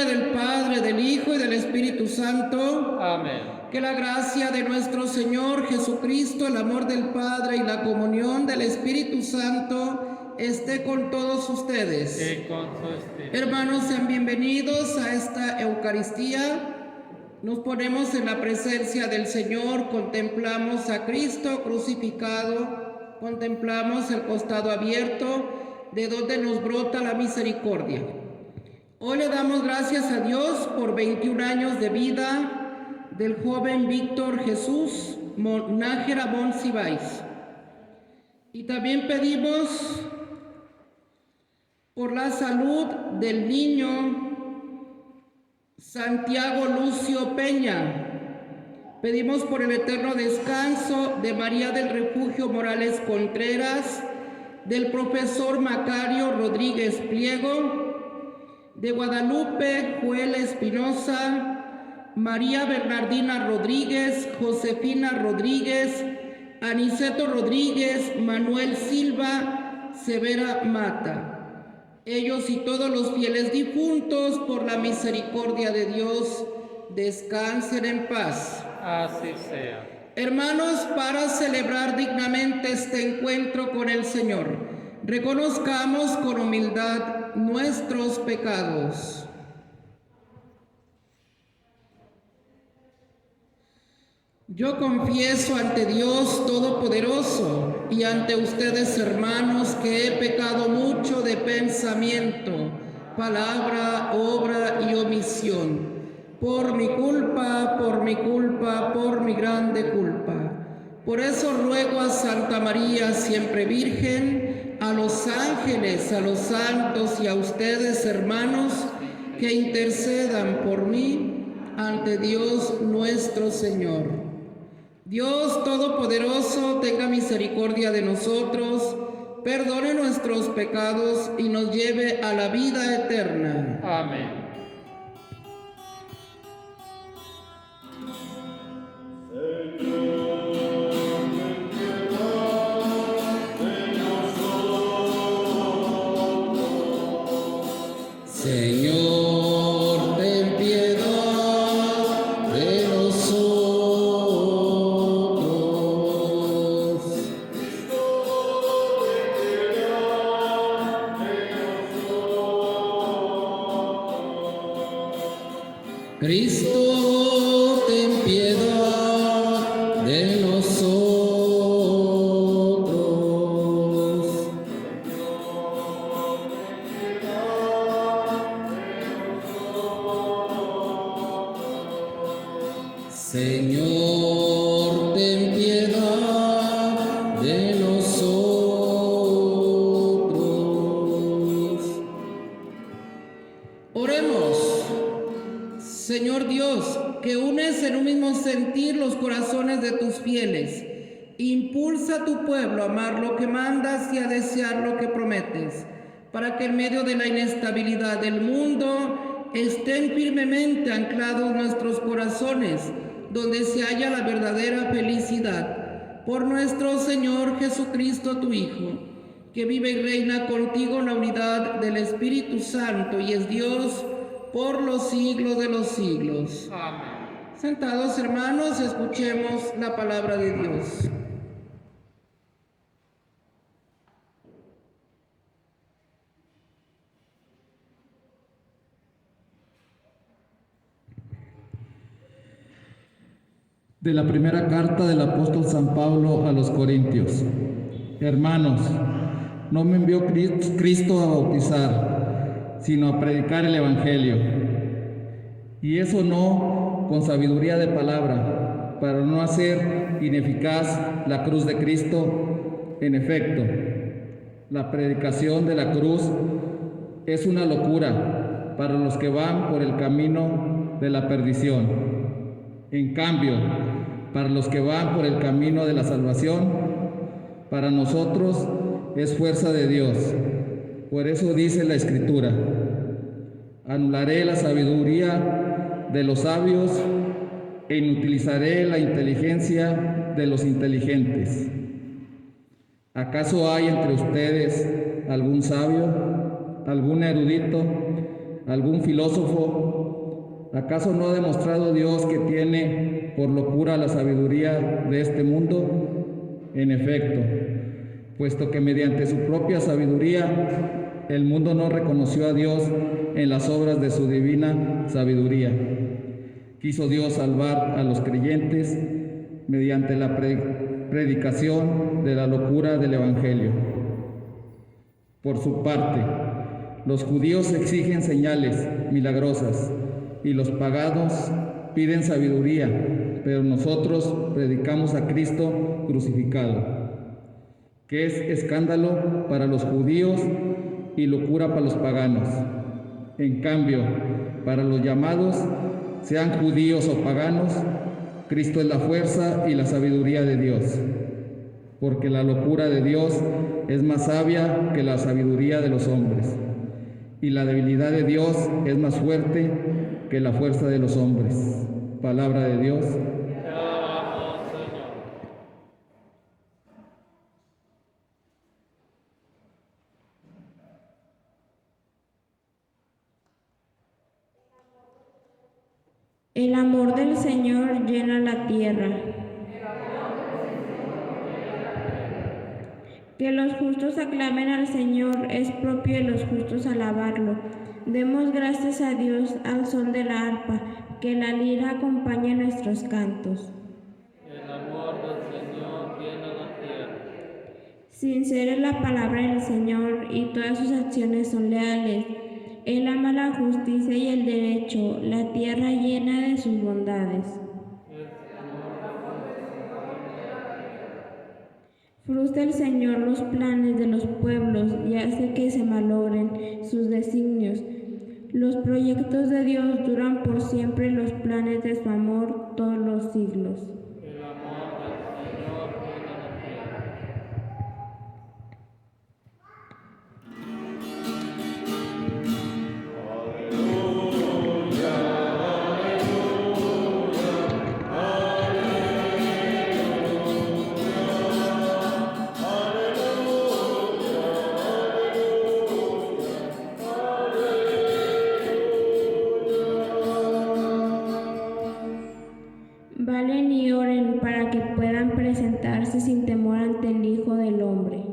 nombre del Padre, del Hijo y del Espíritu Santo. Amén. Que la gracia de nuestro Señor Jesucristo, el amor del Padre y la comunión del Espíritu Santo esté con todos ustedes. Y con su espíritu. Hermanos, sean bienvenidos a esta Eucaristía. Nos ponemos en la presencia del Señor, contemplamos a Cristo crucificado, contemplamos el costado abierto de donde nos brota la misericordia. Hoy le damos gracias a Dios por 21 años de vida del joven Víctor Jesús Nájera Monsiváis. Y también pedimos por la salud del niño Santiago Lucio Peña. Pedimos por el eterno descanso de María del Refugio Morales Contreras, del profesor Macario Rodríguez Pliego, de Guadalupe Joel Espinosa, María Bernardina Rodríguez, Josefina Rodríguez, Aniceto Rodríguez, Manuel Silva, Severa Mata. Ellos y todos los fieles difuntos, por la misericordia de Dios, descansen en paz. Así sea. Hermanos, para celebrar dignamente este encuentro con el Señor, reconozcamos con humildad nuestros pecados. Yo confieso ante Dios Todopoderoso y ante ustedes, hermanos, que he pecado mucho de pensamiento, palabra, obra y omisión. Por mi culpa, por mi grande culpa. Por eso ruego a Santa María, siempre Virgen, a los ángeles, a los santos y a ustedes, hermanos, que intercedan por mí ante Dios nuestro Señor. Dios Todopoderoso, tenga misericordia de nosotros, perdone nuestros pecados y nos lleve a la vida eterna. Amén. Señor, ten piedad de nosotros. Cristo, ten piedad de nosotros. Señor, ten piedad de nosotros. Oremos. Señor Dios, que unes en un mismo sentir los corazones de tus fieles, impulsa a tu pueblo a amar lo que mandas y a desear lo que prometes, para que en medio de la inestabilidad del mundo estén firmemente anclados nuestros corazones, donde se halla la verdadera felicidad. Por nuestro Señor Jesucristo, tu Hijo, que vive y reina contigo en la unidad del Espíritu Santo y es Dios por los siglos de los siglos. Amén. Sentados, hermanos, escuchemos la palabra de Dios. De la primera carta del apóstol San Pablo a los Corintios. Hermanos, no me envió Cristo a bautizar, sino a predicar el Evangelio. Y eso no con sabiduría de palabra, para no hacer ineficaz la cruz de Cristo. En efecto, la predicación de la cruz es una locura para los que van por el camino de la perdición. En cambio, para los que van por el camino de la salvación, para nosotros es fuerza de Dios. Por eso dice la Escritura: anularé la sabiduría de los sabios e inutilizaré la inteligencia de los inteligentes. ¿Acaso hay entre ustedes algún sabio, algún erudito, algún filósofo? ¿Acaso no ha demostrado Dios que tiene por locura la sabiduría de este mundo? En efecto, puesto que mediante su propia sabiduría el mundo no reconoció a Dios en las obras de su divina sabiduría. Quiso Dios salvar a los creyentes mediante la predicación de la locura del Evangelio. Por su parte, los judíos exigen señales milagrosas y los paganos piden sabiduría, pero nosotros predicamos a Cristo crucificado, que es escándalo para los judíos y locura para los paganos. En cambio, para los llamados, sean judíos o paganos, Cristo es la fuerza y la sabiduría de Dios, porque la locura de Dios es más sabia que la sabiduría de los hombres, y la debilidad de Dios es más fuerte que la fuerza de los hombres. Palabra de Dios. Te alabamos, Señor. El amor del Señor llena la tierra. Que los justos aclamen al Señor, es propio de los justos alabarlo. Demos gracias a Dios al son de la arpa, que la lira acompañe nuestros cantos. El amor del Señor llena la tierra. Sincera es la palabra del Señor y todas sus acciones son leales. Él ama la justicia y el derecho, la tierra llena de sus bondades. Frustra el Señor los planes de los pueblos y hace que se malogren sus designios. Los proyectos de Dios duran por siempre, los planes de su amor todos los siglos. El amor del Señor llena la tierra. Valen y oren para que puedan presentarse sin temor ante el Hijo del Hombre.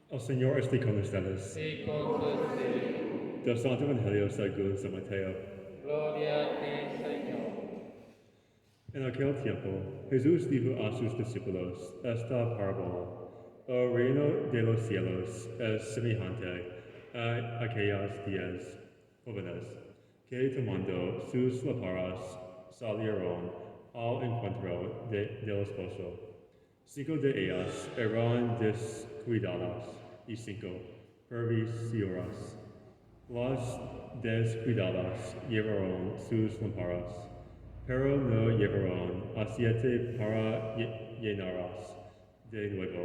El Señor esté con ustedes. Sí, con tu espíritu. Del Santo Evangelio según San Mateo. Gloria a ti, Señor. En aquel tiempo, Jesús dijo a sus discípulos esta parábola: El reino de los cielos es semejante a aquellos 10 jóvenes que, tomando sus lámparas, salieron al encuentro del esposo. 5 de ellas eran descuidadas y 5 previsoras. Las descuidadas llevaron sus lámparas, pero no llevaron aceite para llenarlas de nuevo.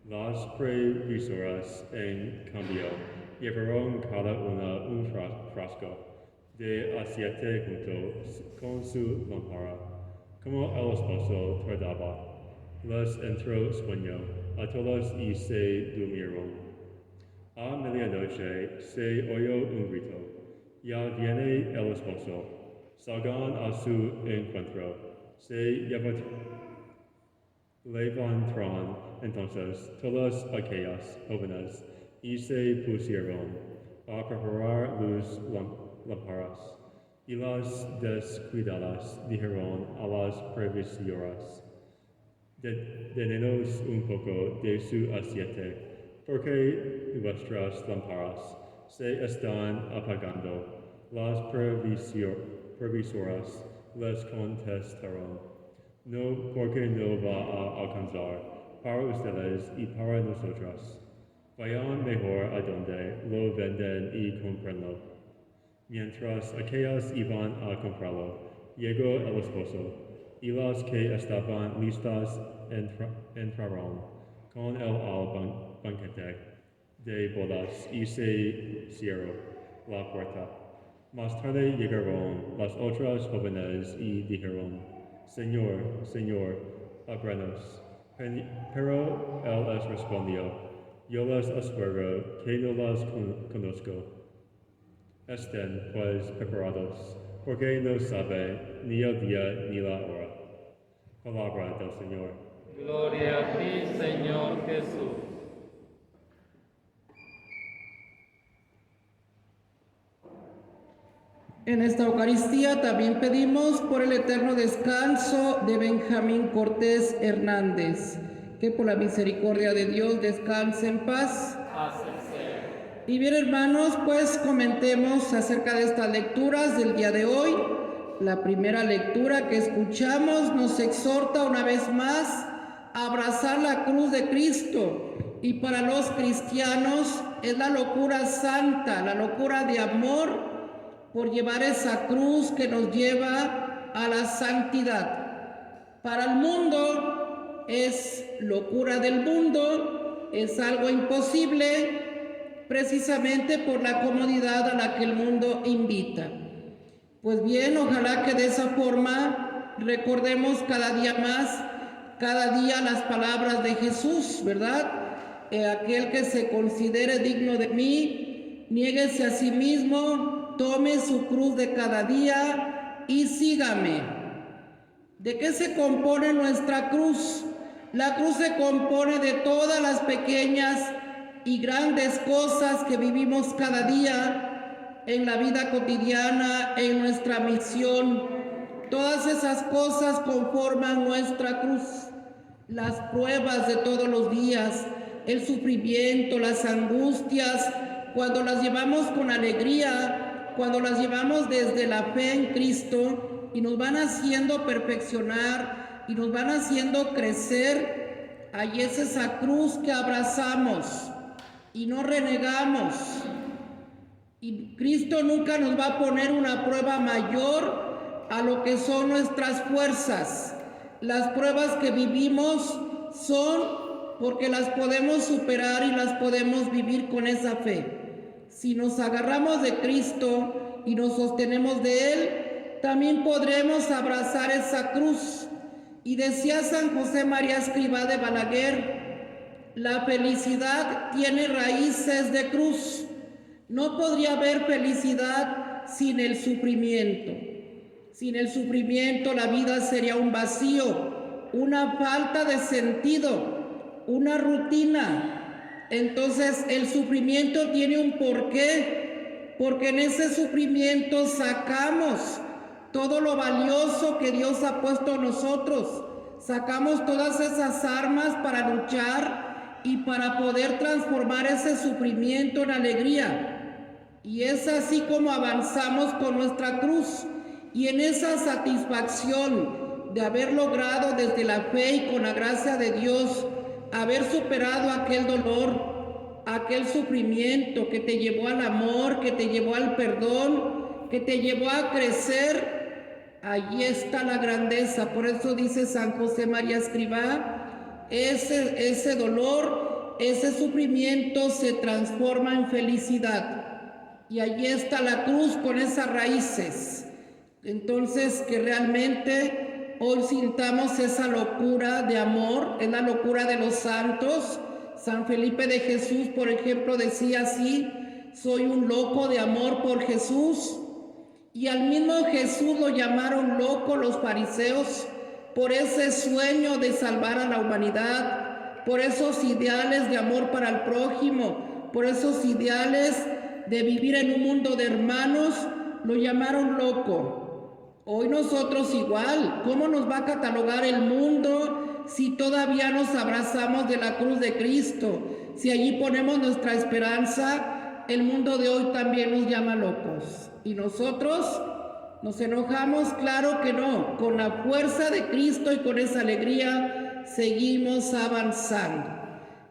Las previsoras, en cambio, llevaron cada una un frasco de aceite junto con su lámpara. Como el esposo tardaba, les entró sueño a todos y se durmieron. A medianoche se oyó un grito: Ya viene el esposo, salgan a su encuentro. Se levantaron entonces todas aquellas jóvenes y se pusieron a preparar sus lámparas. Y las descuidadas dijeron a las previsoras: Denos un poco de su aceite, porque vuestras lámparas se están apagando. Las previsoras les contestaron: No, porque no va a alcanzar para ustedes y para nosotras. Vayan mejor a donde lo venden y cómprenlo. Mientras aquellas iban a comprarlo, llegó el esposo, y las que estaban listas entraron, con el banquete de bodas y se cerró la puerta. Más tarde llegaron las otras jóvenes y dijeron, Señor, Señor, ábranos. Pero él les respondió, yo les aseguro que no las conozco. Estén pues preparados, porque no sabe ni el día ni la hora. Palabra del Señor. Gloria a ti, Señor Jesús. En esta Eucaristía también pedimos por el eterno descanso de Benjamín Cortés Hernández, que por la misericordia de Dios descanse en paz. Así sea. Y bien, hermanos, pues comentemos acerca de estas lecturas del día de hoy. La primera lectura que escuchamos nos exhorta una vez más a abrazar la cruz de Cristo. Y para los cristianos es la locura santa, la locura de amor por llevar esa cruz que nos lleva a la santidad. Para el mundo es locura del mundo, es algo imposible, precisamente por la comodidad a la que el mundo invita. Pues bien, ojalá que de esa forma recordemos cada día más, cada día las palabras de Jesús, ¿verdad? Aquel que se considere digno de mí, niéguese a sí mismo, tome su cruz de cada día y sígame. ¿De qué se compone nuestra cruz? La cruz se compone de todas las pequeñas y grandes cosas que vivimos cada día en la vida cotidiana, en nuestra misión. Todas esas cosas conforman nuestra cruz. Las pruebas de todos los días, el sufrimiento, las angustias, cuando las llevamos con alegría, cuando las llevamos desde la fe en Cristo y nos van haciendo perfeccionar y nos van haciendo crecer, ahí es esa cruz que abrazamos y no renegamos. Y Cristo nunca nos va a poner una prueba mayor a lo que son nuestras fuerzas. Las pruebas que vivimos son porque las podemos superar y las podemos vivir con esa fe. Si nos agarramos de Cristo y nos sostenemos de Él, también podremos abrazar esa cruz. Y decía San José María Escrivá de Balaguer, la felicidad tiene raíces de cruz. No podría haber felicidad sin el sufrimiento. Sin el sufrimiento la vida sería un vacío, una falta de sentido, una rutina. Entonces el sufrimiento tiene un porqué, porque en ese sufrimiento sacamos todo lo valioso que Dios ha puesto en nosotros. Sacamos todas esas armas para luchar y para poder transformar ese sufrimiento en alegría. Y es así como avanzamos con nuestra cruz. Y en esa satisfacción de haber logrado desde la fe y con la gracia de Dios haber superado aquel dolor, aquel sufrimiento que te llevó al amor, que te llevó al perdón, que te llevó a crecer, allí está la grandeza. Por eso dice San José María Escrivá, ese dolor, ese sufrimiento se transforma en felicidad. Y allí está la cruz con esas raíces. Entonces, que realmente hoy sintamos esa locura de amor, es la locura de los santos. San Felipe de Jesús, por ejemplo, decía así, soy un loco de amor por Jesús. Y al mismo Jesús lo llamaron loco los fariseos por ese sueño de salvar a la humanidad, por esos ideales de amor para el prójimo, por esos ideales de vivir en un mundo de hermanos, lo llamaron loco. Hoy nosotros igual, ¿cómo nos va a catalogar el mundo si todavía nos abrazamos de la cruz de Cristo? Si allí ponemos nuestra esperanza, el mundo de hoy también nos llama locos. ¿Y nosotros nos enojamos? Claro que no. Con la fuerza de Cristo y con esa alegría seguimos avanzando.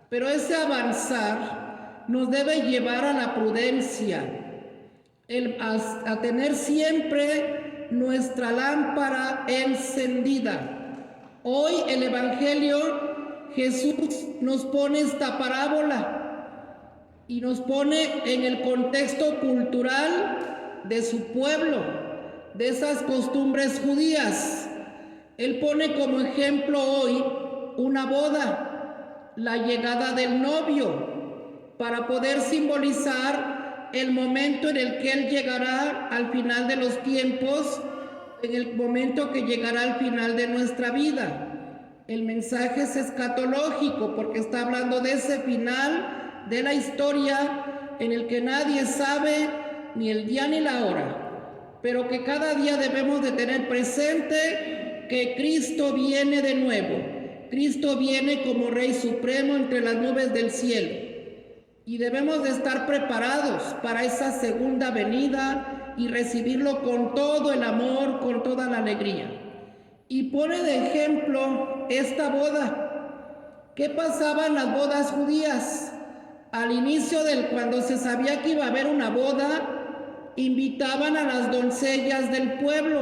Pero ese avanzar nos debe llevar a la prudencia, a tener siempre nuestra lámpara encendida. Hoy el Evangelio, Jesús nos pone esta parábola y nos pone en el contexto cultural de su pueblo, de esas costumbres judías. Él pone como ejemplo hoy una boda, la llegada del novio, para poder simbolizar el momento en el que Él llegará al final de los tiempos, en el momento que llegará al final de nuestra vida. El mensaje es escatológico porque está hablando de ese final de la historia en el que nadie sabe ni el día ni la hora, pero que cada día debemos de tener presente que Cristo viene de nuevo. Cristo viene como Rey Supremo entre las nubes del cielo y debemos de estar preparados para esa segunda venida y recibirlo con todo el amor, con toda la alegría. Y pone de ejemplo esta boda. ¿Qué pasaba en las bodas judías? Al inicio cuando se sabía que iba a haber una boda, invitaban a las doncellas del pueblo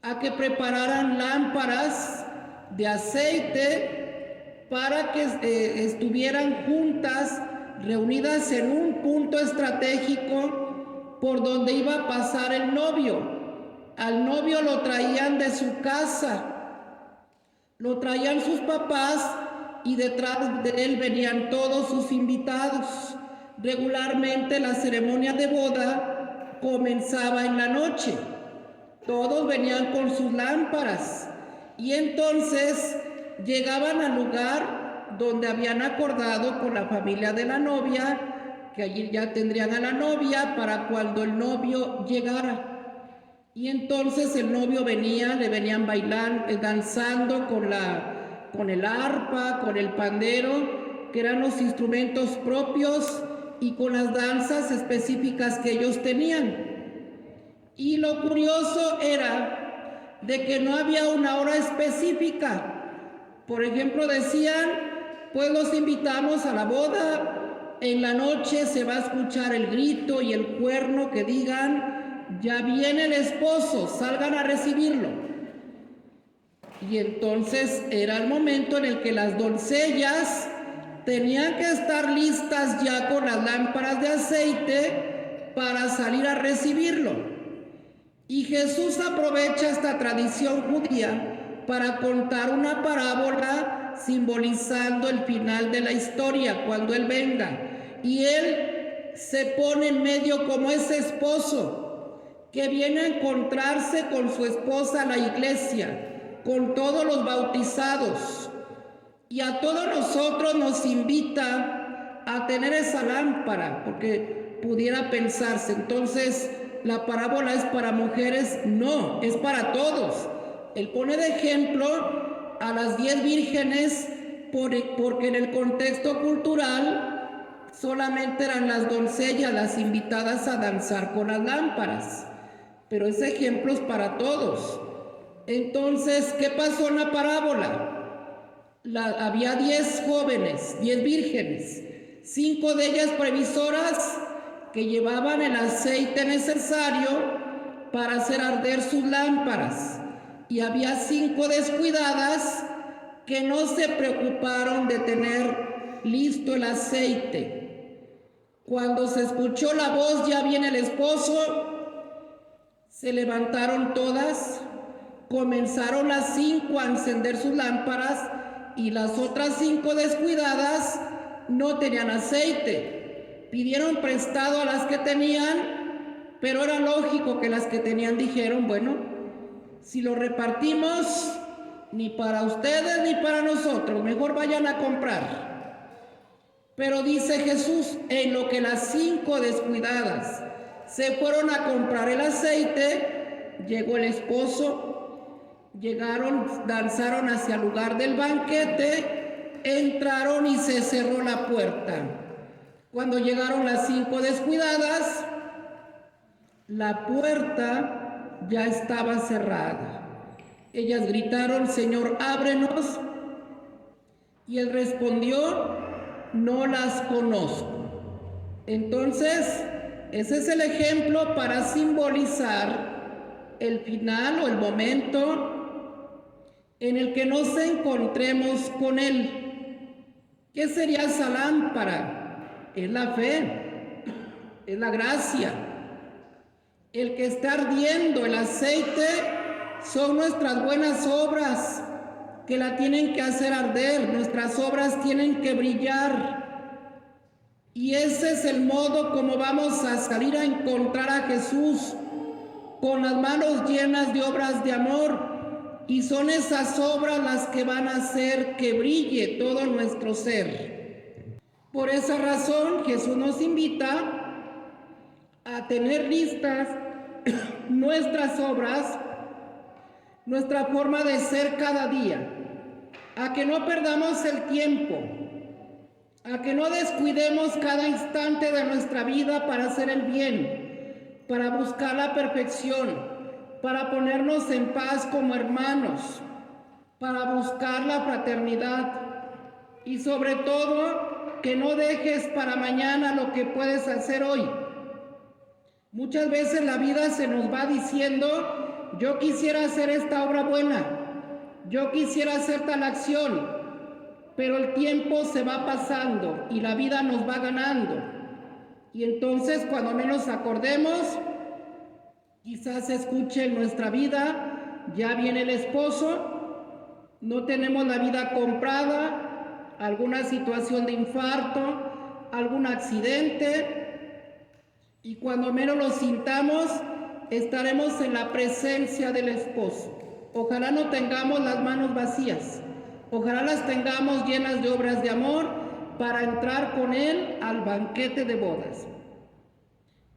a que prepararan lámparas de aceite para que estuvieran juntas, reunidas en un punto estratégico por donde iba a pasar el novio. Al novio lo traían de su casa, lo traían sus papás y detrás de él venían todos sus invitados. Regularmente la ceremonia de boda comenzaba en la noche. Todos venían con sus lámparas y entonces llegaban al lugar donde habían acordado con la familia de la novia, que allí ya tendrían a la novia para cuando el novio llegara. Y entonces el novio venía, le venían bailando, danzando con el arpa, con el pandero, que eran los instrumentos propios, y con las danzas específicas que ellos tenían. Y lo curioso era de que no había una hora específica. Por ejemplo, decían, pues los invitamos a la boda, en la noche se va a escuchar el grito y el cuerno que digan, ya viene el esposo, salgan a recibirlo. Y entonces era el momento en el que las doncellas tenían que estar listas ya con las lámparas de aceite para salir a recibirlo. Y Jesús aprovecha esta tradición judía para contar una parábola simbolizando el final de la historia, cuando Él venga. Y Él se pone en medio como ese esposo que viene a encontrarse con su esposa, la iglesia, con todos los bautizados. Y a todos nosotros nos invita a tener esa lámpara, porque pudiera pensarse, entonces, ¿la parábola es para mujeres? No, es para todos. Él pone de ejemplo a las 10 vírgenes porque en el contexto cultural solamente eran las doncellas las invitadas a danzar con las lámparas. Pero ese ejemplo es para todos. Entonces, ¿qué pasó en la parábola? Había 10 jóvenes, 10 vírgenes, 5 de ellas previsoras que llevaban el aceite necesario para hacer arder sus lámparas. Y había 5 descuidadas que no se preocuparon de tener listo el aceite. Cuando se escuchó la voz, ya viene el esposo, se levantaron todas, comenzaron las 5 a encender sus lámparas y las otras 5 descuidadas no tenían aceite. Pidieron prestado a las que tenían, pero era lógico que las que tenían dijeron, bueno, si lo repartimos, ni para ustedes ni para nosotros, mejor vayan a comprar. Pero dice Jesús, en lo que las 5 descuidadas se fueron a comprar el aceite, llegó el esposo, llegaron, danzaron hacia el lugar del banquete, entraron y se cerró la puerta. Cuando llegaron las 5 descuidadas, la puerta ya estaba cerrada. Ellas gritaron, Señor, ábrenos. Y él respondió, no las conozco. Entonces, ese es el ejemplo para simbolizar el final o el momento en el que nos encontremos con Él. ¿Qué sería esa lámpara? Es la fe, es la gracia. El que está ardiendo el aceite son nuestras buenas obras, que la tienen que hacer arder. Nuestras obras tienen que brillar. Y ese es el modo como vamos a salir a encontrar a Jesús, con las manos llenas de obras de amor. Y son esas obras las que van a hacer que brille todo nuestro ser. Por esa razón, Jesús nos invita a tener listas nuestras obras, nuestra forma de ser cada día, a que no perdamos el tiempo, a que no descuidemos cada instante de nuestra vida para hacer el bien, para buscar la perfección, para ponernos en paz como hermanos, para buscar la fraternidad y sobre todo que no dejes para mañana lo que puedes hacer hoy. Muchas veces la vida se nos va diciendo: yo quisiera hacer esta obra buena, yo quisiera hacer tal acción, pero el tiempo se va pasando y la vida nos va ganando. Y entonces, cuando menos acordemos, quizás se escuche en nuestra vida: ya viene el esposo, no tenemos la vida comprada, alguna situación de infarto, algún accidente, y cuando menos lo sintamos, estaremos en la presencia del esposo. Ojalá no tengamos las manos vacías, ojalá las tengamos llenas de obras de amor para entrar con Él al banquete de bodas.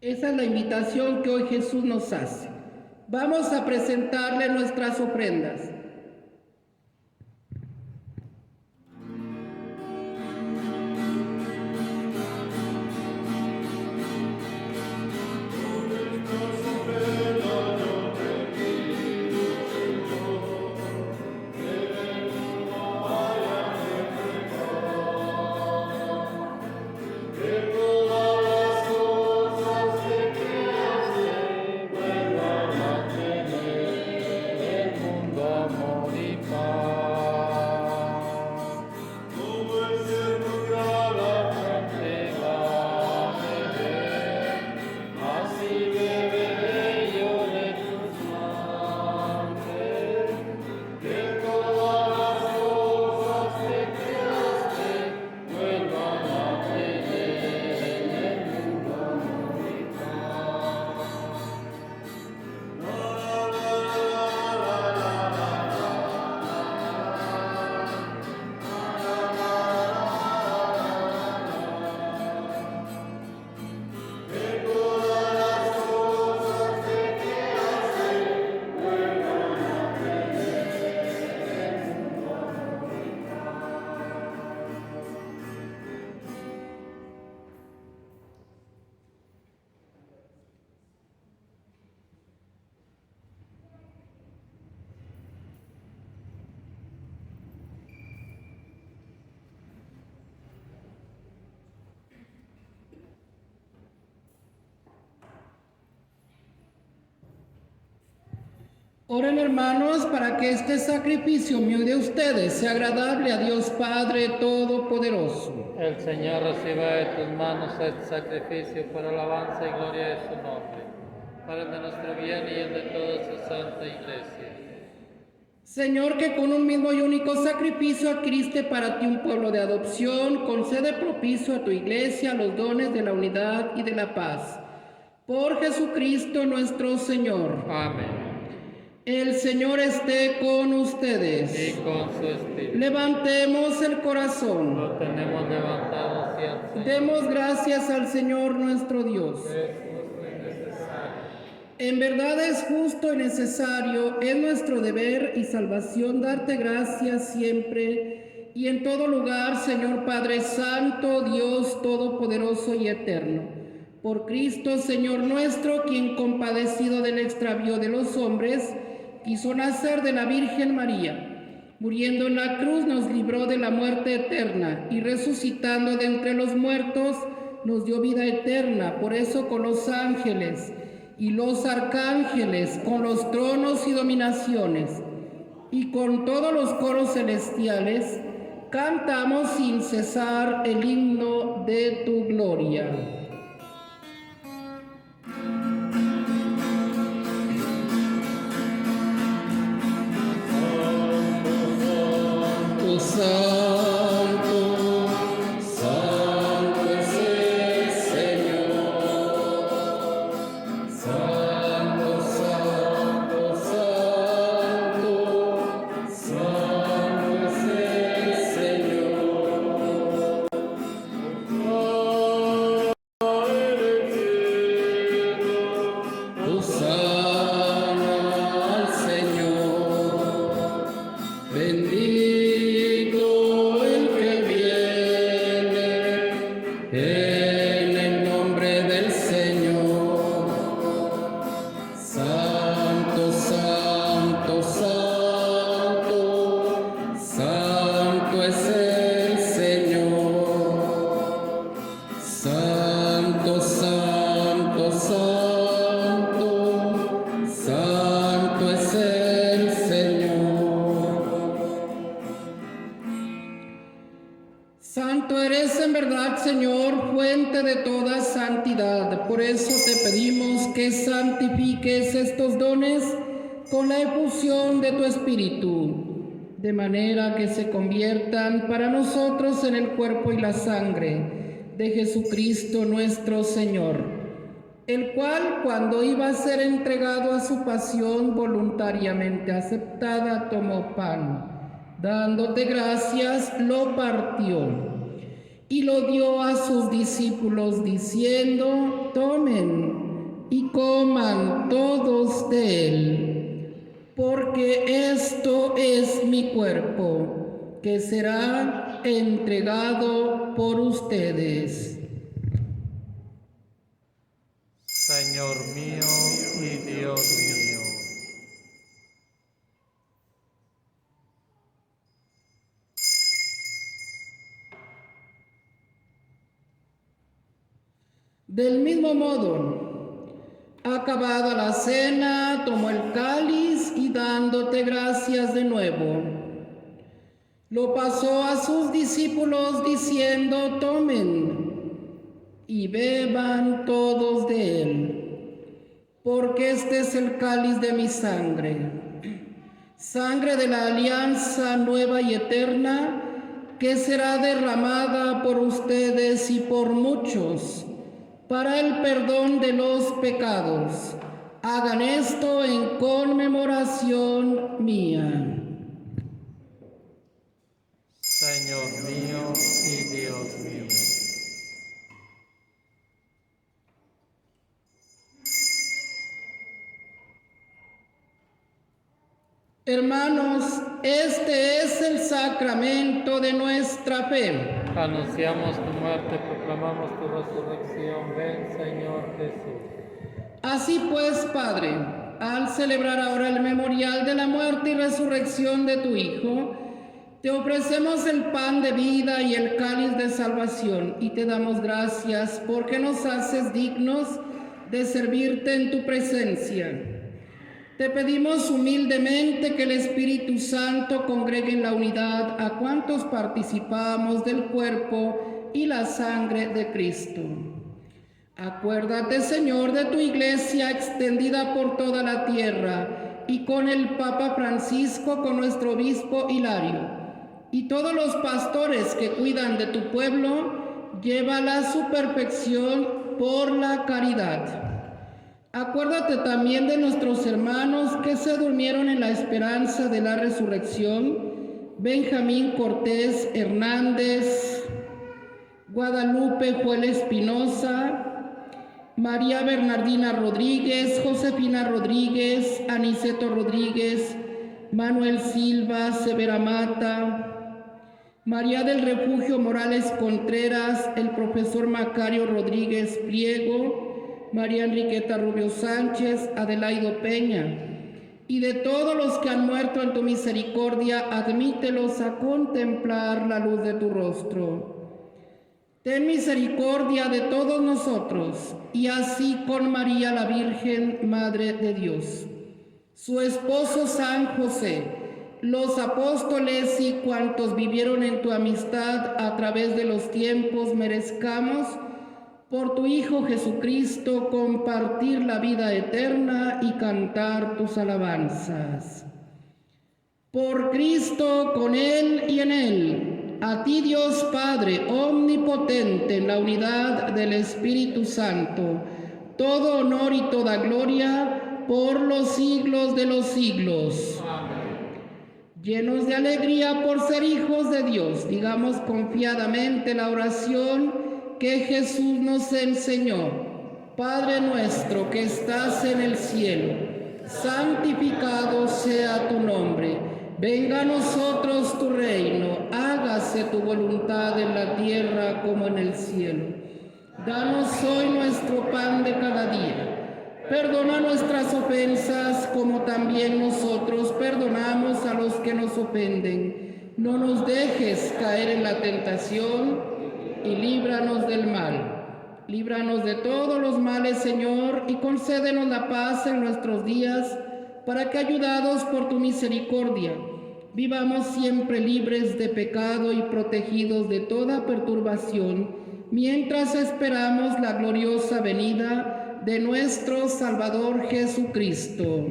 Esa es la invitación que hoy Jesús nos hace. Vamos a presentarle nuestras ofrendas. Oren, hermanos, para que este sacrificio mío y de ustedes sea agradable a Dios Padre Todopoderoso. El Señor reciba de tus manos este sacrificio por alabanza y gloria de su nombre, para el de nuestro bien y el de toda su santa iglesia. Señor, que con un mismo y único sacrificio adquiriste para ti un pueblo de adopción, concede propicio a tu iglesia los dones de la unidad y de la paz. Por Jesucristo nuestro Señor. Amén. El Señor esté con ustedes. Y con su espíritu. Levantemos el corazón. Lo tenemos levantado hacia el Señor. Demos gracias al Señor nuestro Dios. Es justo y necesario. En verdad es justo y necesario, es nuestro deber y salvación darte gracias siempre y en todo lugar, Señor Padre Santo, Dios Todopoderoso y Eterno. Por Cristo, Señor nuestro, quien compadecido del extravío de los hombres, quiso nacer de la Virgen María. Muriendo en la cruz nos libró de la muerte eterna y resucitando de entre los muertos nos dio vida eterna. Por eso con los ángeles y los arcángeles, con los tronos y dominaciones y con todos los coros celestiales cantamos sin cesar el himno de tu gloria. Santo, santo es el Señor. Santo, santo, santo, santo es el Señor. Hosana al Señor. Bendito el que viene en el nombre del Señor. Santo, santo, santo, santo es el Señor. Santo, santo, santo, santo es el Señor. Santo eres en verdad, Señor, fuente de toda santidad. Por eso te pedimos que santifiques estos dones con la efusión de tu Espíritu, de manera que se conviertan para nosotros en el cuerpo y la sangre de Jesucristo nuestro Señor, el cual, cuando iba a ser entregado a su pasión voluntariamente aceptada, tomó pan. Dándote gracias, lo partió y lo dio a sus discípulos, diciendo: tomen y coman todos de él, porque esto es mi cuerpo, que será entregado por ustedes. Señor mío y Dios mío. Del mismo modo, acabada la cena, tomó el cáliz y dándote gracias de nuevo, lo pasó a sus discípulos diciendo: tomen y beban todos de él, porque este es el cáliz de mi sangre, sangre de la alianza nueva y eterna, que será derramada por ustedes y por muchos para el perdón de los pecados. Hagan esto en conmemoración mía. Señor mío y Dios mío. Hermanos, este es el sacramento de nuestra fe. Anunciamos tu muerte, proclamamos tu resurrección. Ven, Señor Jesús. Así pues, Padre, al celebrar ahora el memorial de la muerte y resurrección de tu Hijo, te ofrecemos el pan de vida y el cáliz de salvación, y te damos gracias porque nos haces dignos de servirte en tu presencia. Te pedimos humildemente que el Espíritu Santo congregue en la unidad a cuantos participamos del cuerpo y la sangre de Cristo. Acuérdate, Señor, de tu Iglesia extendida por toda la tierra, y con el Papa Francisco, con nuestro obispo Hilario, y todos los pastores que cuidan de tu pueblo, llévala a su perfección por la caridad. Acuérdate también de nuestros hermanos que se durmieron en la esperanza de la resurrección: Benjamín Cortés Hernández, Guadalupe Joel Espinosa, María Bernardina Rodríguez, Josefina Rodríguez, Aniceto Rodríguez, Manuel Silva Severa Mata, María del Refugio Morales Contreras, el profesor Macario Rodríguez Pliego, María Enriqueta Rubio Sánchez, Adelaido Peña, y de todos los que han muerto en tu misericordia, admítelos a contemplar la luz de tu rostro. Ten misericordia de todos nosotros, y así con María la Virgen, Madre de Dios, su esposo San José, los apóstoles y cuantos vivieron en tu amistad a través de los tiempos, merezcamos, por tu Hijo Jesucristo, compartir la vida eterna y cantar tus alabanzas. Por Cristo, con Él y en Él, a ti Dios Padre omnipotente, en la unidad del Espíritu Santo, todo honor y toda gloria por los siglos de los siglos. Llenos de alegría por ser hijos de Dios, digamos confiadamente la oración que Jesús nos enseñó. Padre nuestro que estás en el cielo, santificado sea tu nombre. Venga a nosotros tu reino, hágase tu voluntad en la tierra como en el cielo. Danos hoy nuestro pan de cada día. Perdona nuestras ofensas como también nosotros perdonamos a los que nos ofenden. No nos dejes caer en la tentación y líbranos del mal. Líbranos de todos los males, Señor, y concédenos la paz en nuestros días, para que, ayudados por tu misericordia, vivamos siempre libres de pecado y protegidos de toda perturbación, mientras esperamos la gloriosa venida de nuestro Salvador Jesucristo.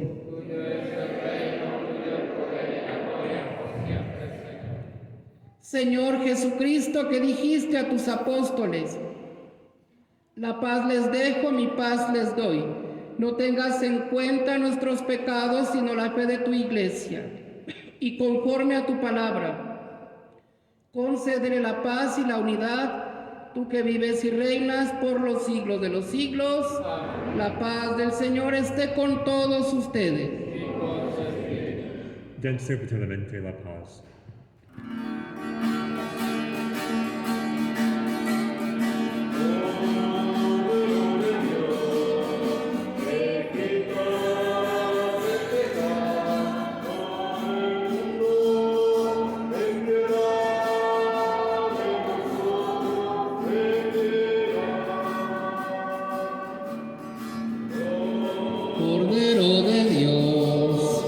Señor Jesucristo, que dijiste a tus apóstoles: la paz les dejo, mi paz les doy. No tengas en cuenta nuestros pecados, sino la fe de tu iglesia. Y conforme a tu palabra, concédele la paz y la unidad, tú que vives y reinas por los siglos de los siglos. Amén. La paz del Señor esté con todos ustedes. Y con su espíritu. Dense fraternamente la paz. Cordero de Dios,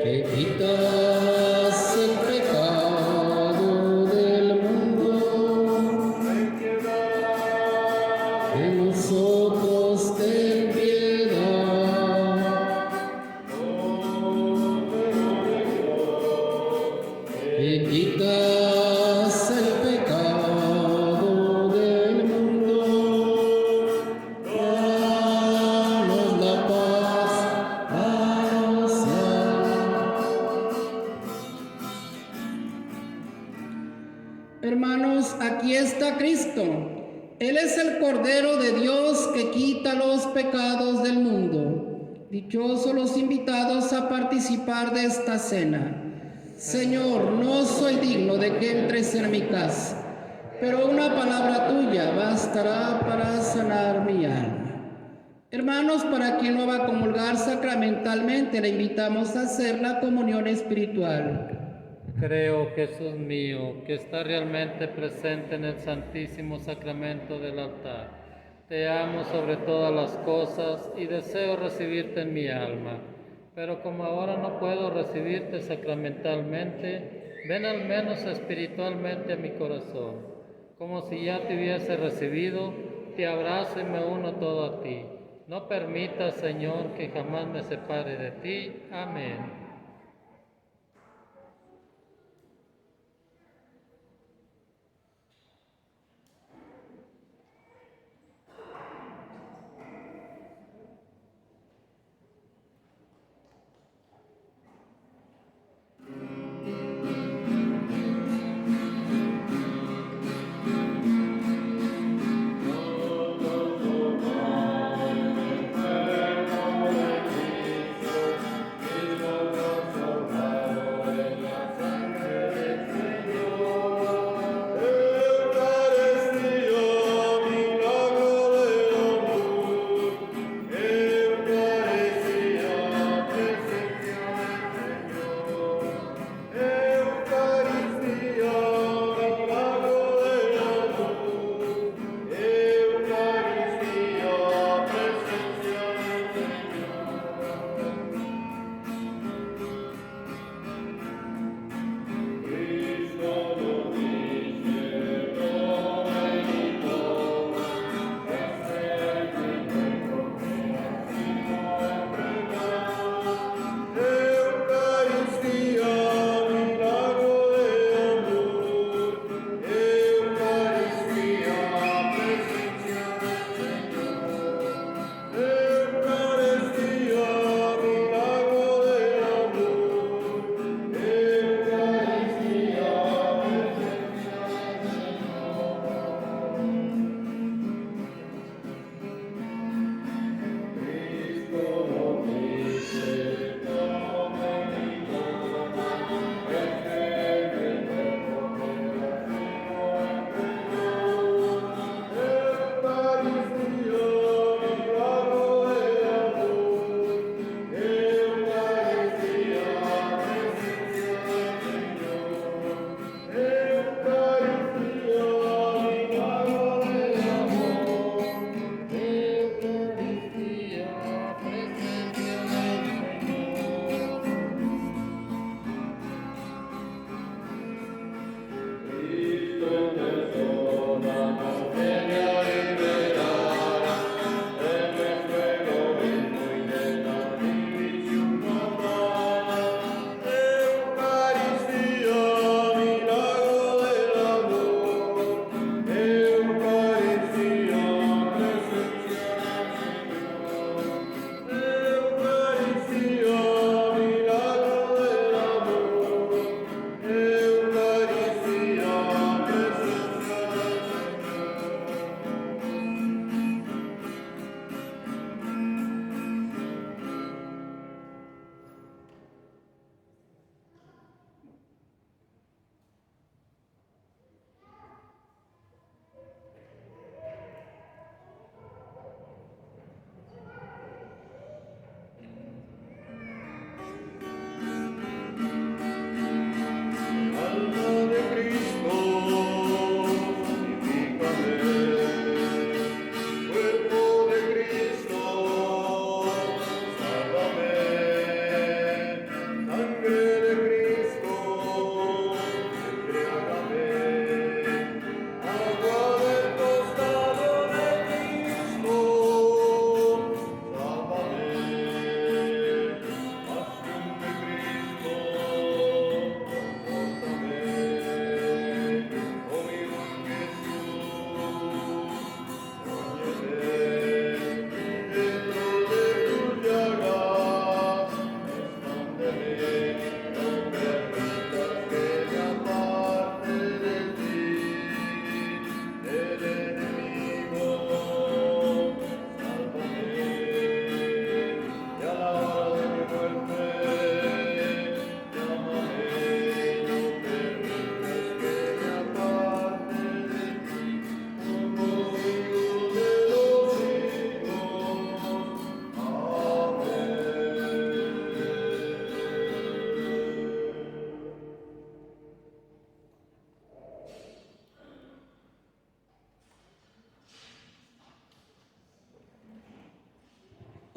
que quitas el pecado del mundo, de nosotros ten piedad. Que quitas el pecado del mundo, danos la paz. Hermanos, aquí está Cristo. Él es el Cordero de Dios que quita los pecados del mundo. Dichosos los invitados a participar de esta cena. Señor, no soy digno de que entres en mi casa, pero una palabra tuya bastará para sanar mi alma. Hermanos, para quien no va a comulgar sacramentalmente, le invitamos a hacer la comunión espiritual. Creo, Jesús mío, que está realmente presente en el Santísimo Sacramento del altar. Te amo sobre todas las cosas y deseo recibirte en mi alma. Pero como ahora no puedo recibirte sacramentalmente, ven al menos espiritualmente a mi corazón. Como si ya te hubiese recibido, te abrazo y me uno todo a ti. No permitas, Señor, que jamás me separe de ti. Amén.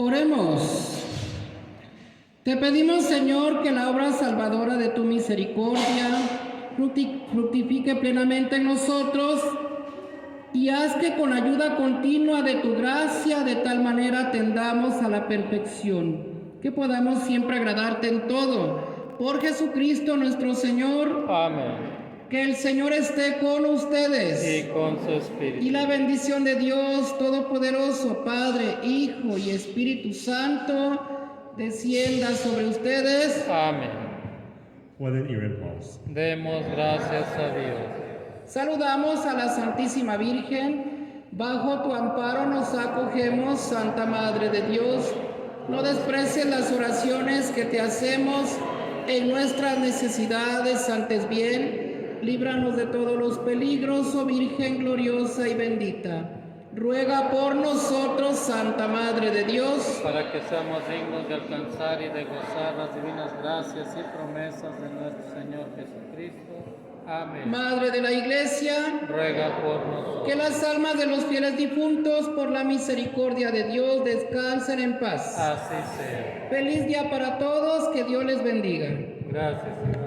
Oremos. Te pedimos, Señor, que la obra salvadora de tu misericordia fructifique plenamente en nosotros y haz que con ayuda continua de tu gracia de tal manera tendamos a la perfección, que podamos siempre agradarte en todo. Por Jesucristo nuestro Señor. Amén. Que el Señor esté con ustedes. Y con su espíritu. Y la bendición de Dios Todopoderoso, Padre, Hijo y Espíritu Santo, descienda sobre ustedes. Amén. Pueden ir en paz. Demos gracias a Dios. Saludamos a la Santísima Virgen. Bajo tu amparo nos acogemos, Santa Madre de Dios. No desprecies las oraciones que te hacemos en nuestras necesidades, antes bien. Líbranos de todos los peligros, oh Virgen gloriosa y bendita. Ruega por nosotros, Santa Madre de Dios, Para que seamos dignos de alcanzar y de gozar las divinas gracias y promesas de nuestro Señor Jesucristo. Amén. Madre de la Iglesia, Ruega por nosotros. que las almas de los fieles difuntos, por la misericordia de Dios, descansen en paz. Así sea. Feliz día para todos, que Dios les bendiga. Gracias.